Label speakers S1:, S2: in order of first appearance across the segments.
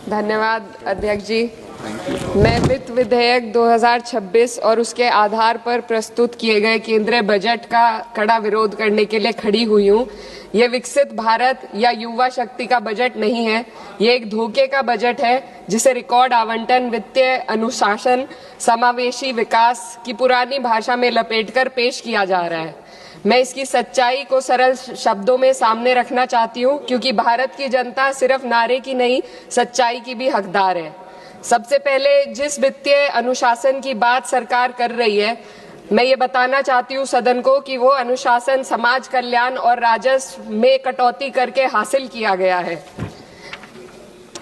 S1: धन्यवाद अध्यक्ष जी। मैं वित्त विधेयक 2026 और उसके आधार पर प्रस्तुत किए गए केंद्रीय बजट का कड़ा विरोध करने के लिए खड़ी हुई हूँ। ये विकसित भारत या युवा शक्ति का बजट नहीं है, ये एक धोखे का बजट है जिसे रिकॉर्ड आवंटन, वित्तीय अनुशासन, समावेशी विकास की पुरानी भाषा में लपेटकर पेश किया जा रहा है। मैं इसकी सच्चाई को सरल शब्दों में सामने रखना चाहती हूँ, क्योंकि भारत की जनता सिर्फ नारे की नहीं, सच्चाई की भी हकदार है। सबसे पहले जिस वित्तीय अनुशासन की बात सरकार कर रही है, मैं ये बताना चाहती हूँ सदन को कि वो अनुशासन समाज कल्याण और राजस्व में कटौती करके हासिल किया गया है।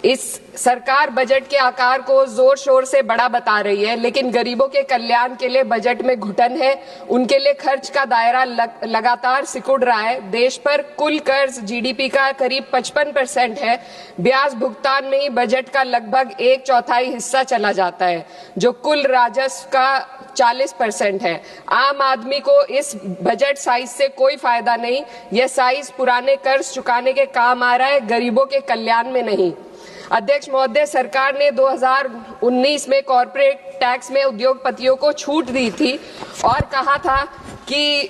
S1: इस सरकार बजट के आकार को जोर शोर से बड़ा बता रही है, लेकिन गरीबों के कल्याण के लिए बजट में घुटन है। उनके लिए खर्च का दायरा लगातार सिकुड़ रहा है। देश पर कुल कर्ज जीडीपी का करीब 55% है। ब्याज भुगतान में ही बजट का लगभग 1/4 हिस्सा चला जाता है, जो कुल राजस्व का 40% है। आम आदमी को इस बजट साइज से कोई फायदा नहीं। यह साइज पुराने कर्ज चुकाने के काम आ रहा है, गरीबों के कल्याण में नहीं। अध्यक्ष महोदय, सरकार ने 2019 में कॉर्पोरेट टैक्स में उद्योगपतियों को छूट दी थी और कहा था कि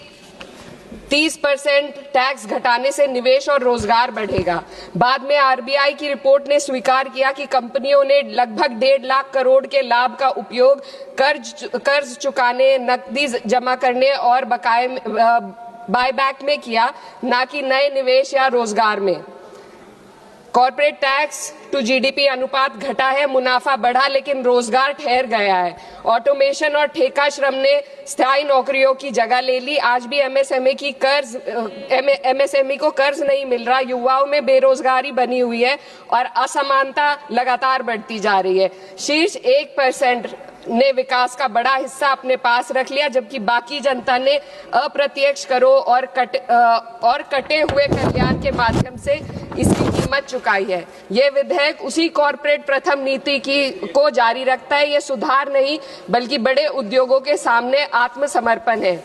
S1: 30% टैक्स घटाने से निवेश और रोजगार बढ़ेगा। बाद में आरबीआई की रिपोर्ट ने स्वीकार किया कि कंपनियों ने लगभग 1.5 लाख करोड़ के लाभ का उपयोग कर्ज चुकाने, नकदी जमा करने और बकाये बायबैक में किया, ना कि नए निवेश या रोजगार में। कॉर्पोरेट टैक्स टू जीडीपी अनुपात घटा है, मुनाफा बढ़ा, लेकिन रोजगार ठहर गया है। ऑटोमेशन और ठेका श्रम ने स्थायी नौकरियों की जगह ले ली। आज भी एमएसएमई को कर्ज नहीं मिल रहा। युवाओं में बेरोजगारी बनी हुई है और असमानता लगातार बढ़ती जा रही है। शीर्ष 1% ने विकास का बड़ा हिस्सा अपने पास रख लिया, जबकि बाकी जनता ने अप्रत्यक्ष करों और कटे हुए कल्याण के माध्यम से इसकी कीमत चुकाई है। ये विधेयक उसी कॉर्पोरेट प्रथम नीति को जारी रखता है। ये सुधार नहीं, बल्कि बड़े उद्योगों के सामने आत्मसमर्पण है।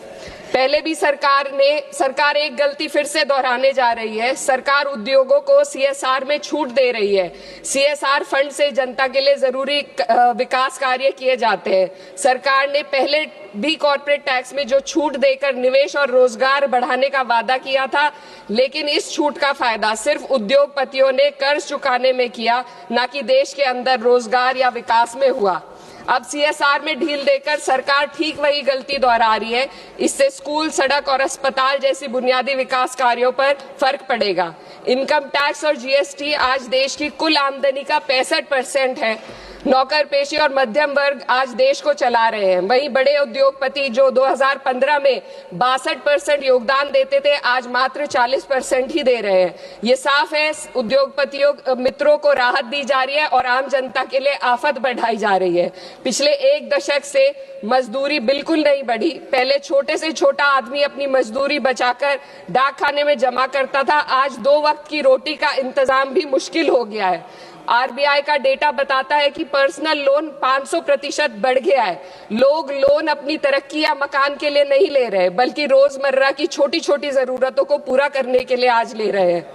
S1: पहले भी सरकार एक गलती फिर से दोहराने जा रही है। सरकार उद्योगों को सीएसआर में छूट दे रही है। सीएसआर फंड से जनता के लिए जरूरी विकास कार्य किए जाते हैं। सरकार ने पहले भी कॉर्पोरेट टैक्स में जो छूट देकर निवेश और रोजगार बढ़ाने का वादा किया था, लेकिन इस छूट का फायदा सिर्फ उद्योगपतियों ने कर्ज चुकाने में किया, ना कि देश के अंदर रोजगार या विकास में हुआ। अब सीएसआर में ढील देकर सरकार ठीक वही गलती दोहरा रही है। इससे स्कूल, सड़क और अस्पताल जैसी बुनियादी विकास कार्यों पर फर्क पड़ेगा। इनकम टैक्स और जीएसटी आज देश की कुल आमदनी का 65% है। नौकर पेशी और मध्यम वर्ग आज देश को चला रहे हैं। वहीं बड़े उद्योगपति जो 2015 में 62% योगदान देते थे, आज मात्र 40% ही दे रहे हैं। ये साफ है, उद्योगपतियों मित्रों को राहत दी जा रही है और आम जनता के लिए आफत बढ़ाई जा रही है। पिछले 1 दशक से मजदूरी बिल्कुल नहीं बढ़ी। पहले छोटे से छोटा आदमी अपनी मजदूरी बचाकर डाक खाने में जमा करता था, आज 2 वक्त की रोटी का इंतजाम भी मुश्किल हो गया है। आरबीआई का डेटा बताता है कि पर्सनल लोन 500% बढ़ गया है। लोग लोन अपनी तरक्की या मकान के लिए नहीं ले रहे, बल्कि रोजमर्रा की छोटी छोटी जरूरतों को पूरा करने के लिए आज ले रहे हैं।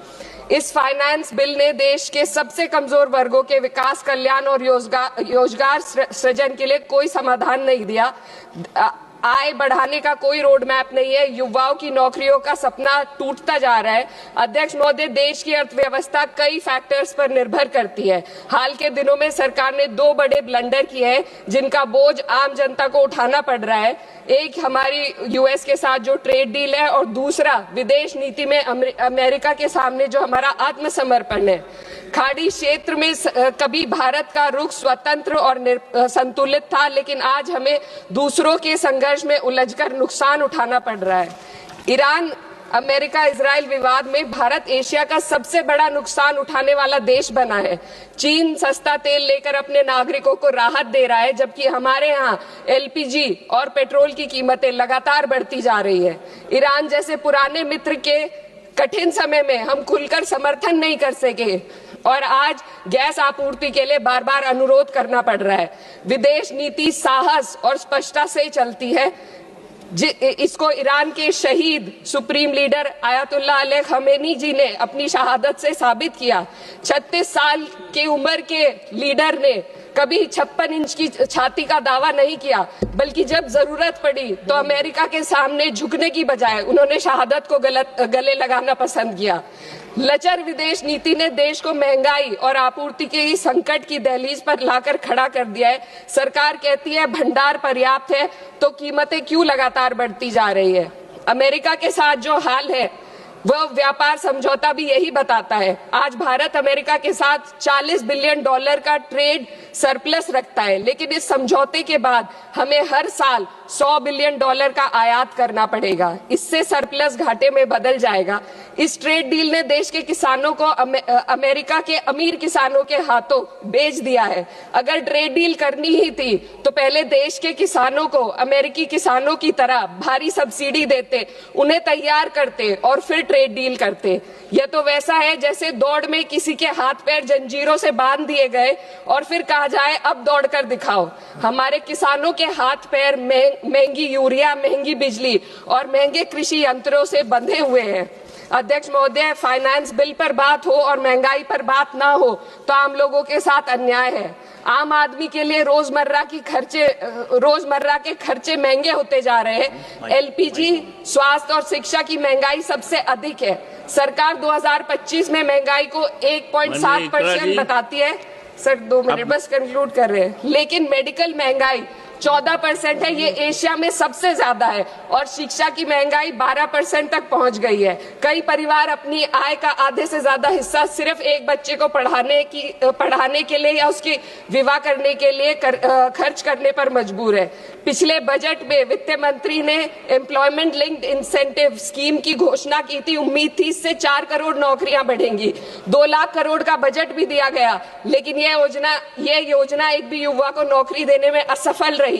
S1: इस फाइनेंस बिल ने देश के सबसे कमजोर वर्गों के विकास, कल्याण और रोजगार सृजन के लिए कोई समाधान नहीं दिया। आय बढ़ाने का कोई रोड मैप नहीं है। युवाओं की नौकरियों का सपना टूटता जा रहा है। अध्यक्ष महोदय, देश की अर्थव्यवस्था कई फैक्टर्स पर निर्भर करती है। हाल के दिनों में सरकार ने 2 बड़े ब्लंडर किए हैं, जिनका बोझ आम जनता को उठाना पड़ रहा है। एक हमारी यूएस के साथ जो ट्रेड डील है, और दूसरा विदेश नीति में अमेरिका के सामने जो हमारा आत्मसमर्पण है। खाड़ी क्षेत्र में कभी भारत का रुख स्वतंत्र और संतुलित था, लेकिन आज हमें दूसरों के संघर्ष में उलझकर नुकसान उठाना पड़ रहा है। ईरान अमेरिका इजराइल विवाद में भारत एशिया का सबसे बड़ा नुकसान उठाने वाला देश बना है। चीन सस्ता तेल लेकर अपने नागरिकों को राहत दे रहा है, जबकि हमारे यहाँ एलपीजी और पेट्रोल की कीमतें लगातार बढ़ती जा रही है। ईरान जैसे पुराने मित्र के कठिन समय में हम खुलकर समर्थन नहीं कर सके और आज गैस आपूर्ति के लिए बार बार अनुरोध करना पड़ रहा है। विदेश नीति साहस और स्पष्टता से चलती है। इसको ईरान के शहीद supreme leader Ayatollah Ali Khamenei ji ने अपनी शहादत से साबित किया। 36 साल की उम्र के लीडर ने कभी 56 इंच की छाती का दावा नहीं किया, बल्कि जब जरूरत पड़ी तो अमेरिका के सामने झुकने की बजाय उन्होंने शहादत को गले लगाना पसंद किया। लचर विदेश नीति ने देश को महंगाई और आपूर्ति के संकट की दहलीज पर लाकर खड़ा कर दिया है। सरकार कहती है भंडार पर्याप्त है, तो कीमतें क्यों लगातार बढ़ती जा रही है। अमेरिका के साथ जो हाल है वह व्यापार समझौता भी यही बताता है। आज भारत अमेरिका के साथ $40 बिलियन का ट्रेड सरप्लस रखता है, लेकिन इस समझौते के बाद हमें हर साल $100 बिलियन का आयात करना पड़ेगा। इससे सरप्लस घाटे में बदल जाएगा। इस ट्रेड डील ने देश के किसानों को अमेरिका के अमीर किसानों के हाथों बेच दिया है। अगर ट्रेड डील करनी ही थी तो पहले देश के किसानों को अमेरिकी किसानों की तरह भारी सब्सिडी देते, उन्हें तैयार करते और फिर ट्रेड डील करते। यह तो वैसा है जैसे दौड़ में किसी के हाथ पैर जंजीरों से बांध दिए गए और फिर कहा जाए अब दौड़ कर दिखाओ। हमारे किसानों के हाथ पैर महंगी यूरिया, महंगी बिजली और महंगे कृषि यंत्रों से बंधे हुए हैं। अध्यक्ष महोदय, फाइनेंस बिल पर बात हो और महंगाई पर बात ना हो तो आम लोगों के साथ अन्याय है। आम आदमी के लिए रोजमर्रा के खर्चे महंगे होते जा रहे हैं। एलपीजी, स्वास्थ्य और शिक्षा की महंगाई सबसे अधिक है। सरकार 2025 में महंगाई को 1.7% बताती है। सर 2 मिनट बस कंक्लूड कर रहे हैं। लेकिन मेडिकल महंगाई 14% है, ये एशिया में सबसे ज्यादा है। और शिक्षा की महंगाई 12% तक पहुंच गई है। कई परिवार अपनी आय का आधे से ज्यादा हिस्सा सिर्फ एक बच्चे को पढ़ाने के लिए या उसकी विवाह करने के लिए खर्च करने पर मजबूर है। पिछले बजट में वित्त मंत्री ने एम्प्लॉयमेंट लिंक्ड इंसेंटिव स्कीम की घोषणा की थी। उम्मीद थी इससे 4 करोड़ नौकरियां बढ़ेंगी। 2 लाख करोड़ का बजट भी दिया गया, लेकिन ये योजना एक भी युवा को नौकरी देने में असफल रही।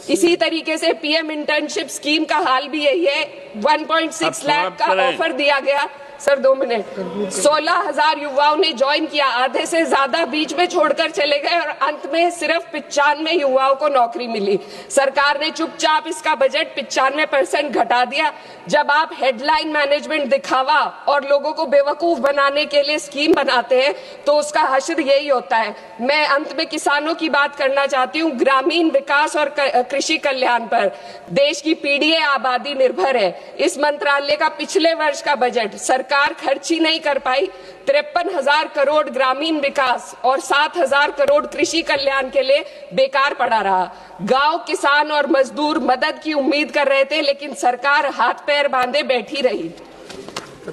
S1: इसी तरीके से पीएम इंटर्नशिप स्कीम का हाल भी यही है। 1.6 लाख का ऑफर दिया गया। Sir 2 minute. 16,000 युवाओं ने ज्वाइन किया, आधे से ज्यादा बीच में छोड़कर चले गए और अंत में सिर्फ 95 युवाओं को नौकरी मिली। सरकार ने चुपचाप इसका बजट 95% घटा दिया। जब आप हेडलाइन मैनेजमेंट, दिखावा और लोगों को बेवकूफ बनाने के लिए स्कीम बनाते हैं तो उसका हश्र यही होता है। मैं अंत में किसानों की बात करना चाहती हूँ। ग्रामीण विकास और कृषि कल्याण पर देश की पीढ़ी आबादी निर्भर है। इस मंत्रालय का पिछले वर्ष का बजट सरकार खर्च ही नहीं कर पाई। 53,000 करोड़ ग्रामीण विकास और 7,000 करोड़ कृषि कल्याण के लिए बेकार पड़ा रहा। गांव, किसान और मजदूर मदद की उम्मीद कर रहे थे, लेकिन सरकार हाथ पैर बांधे बैठी रही।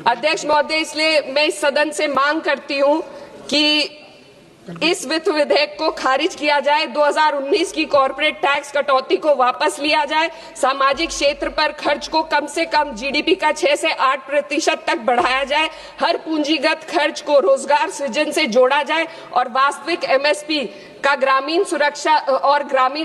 S1: अध्यक्ष महोदय, इसलिए मैं इस सदन से मांग करती हूं कि इस वित्त विधेयक को खारिज किया जाए। 2019 की कॉर्पोरेट टैक्स कटौती को वापस लिया जाए। सामाजिक क्षेत्र पर खर्च को कम से कम जीडीपी का 6 से 8% तक बढ़ाया जाए। हर पूंजीगत खर्च को रोजगार सृजन से जोड़ा जाए और वास्तविक एमएसपी का ग्रामीण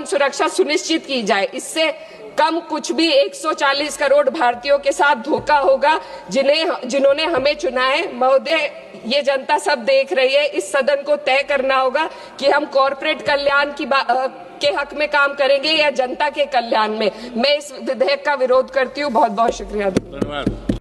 S1: सुरक्षा सुनिश्चित की जाए। इससे कम कुछ भी 140 करोड़ भारतीयों के साथ धोखा होगा जिन्होंने हमें चुना है। महोदय, ये जनता सब देख रही है। इस सदन को तय करना होगा कि हम कॉर्पोरेट कल्याण के हक में काम करेंगे या जनता के कल्याण में। मैं इस विधेयक का विरोध करती हूँ। बहुत बहुत शुक्रिया।
S2: धन्यवाद।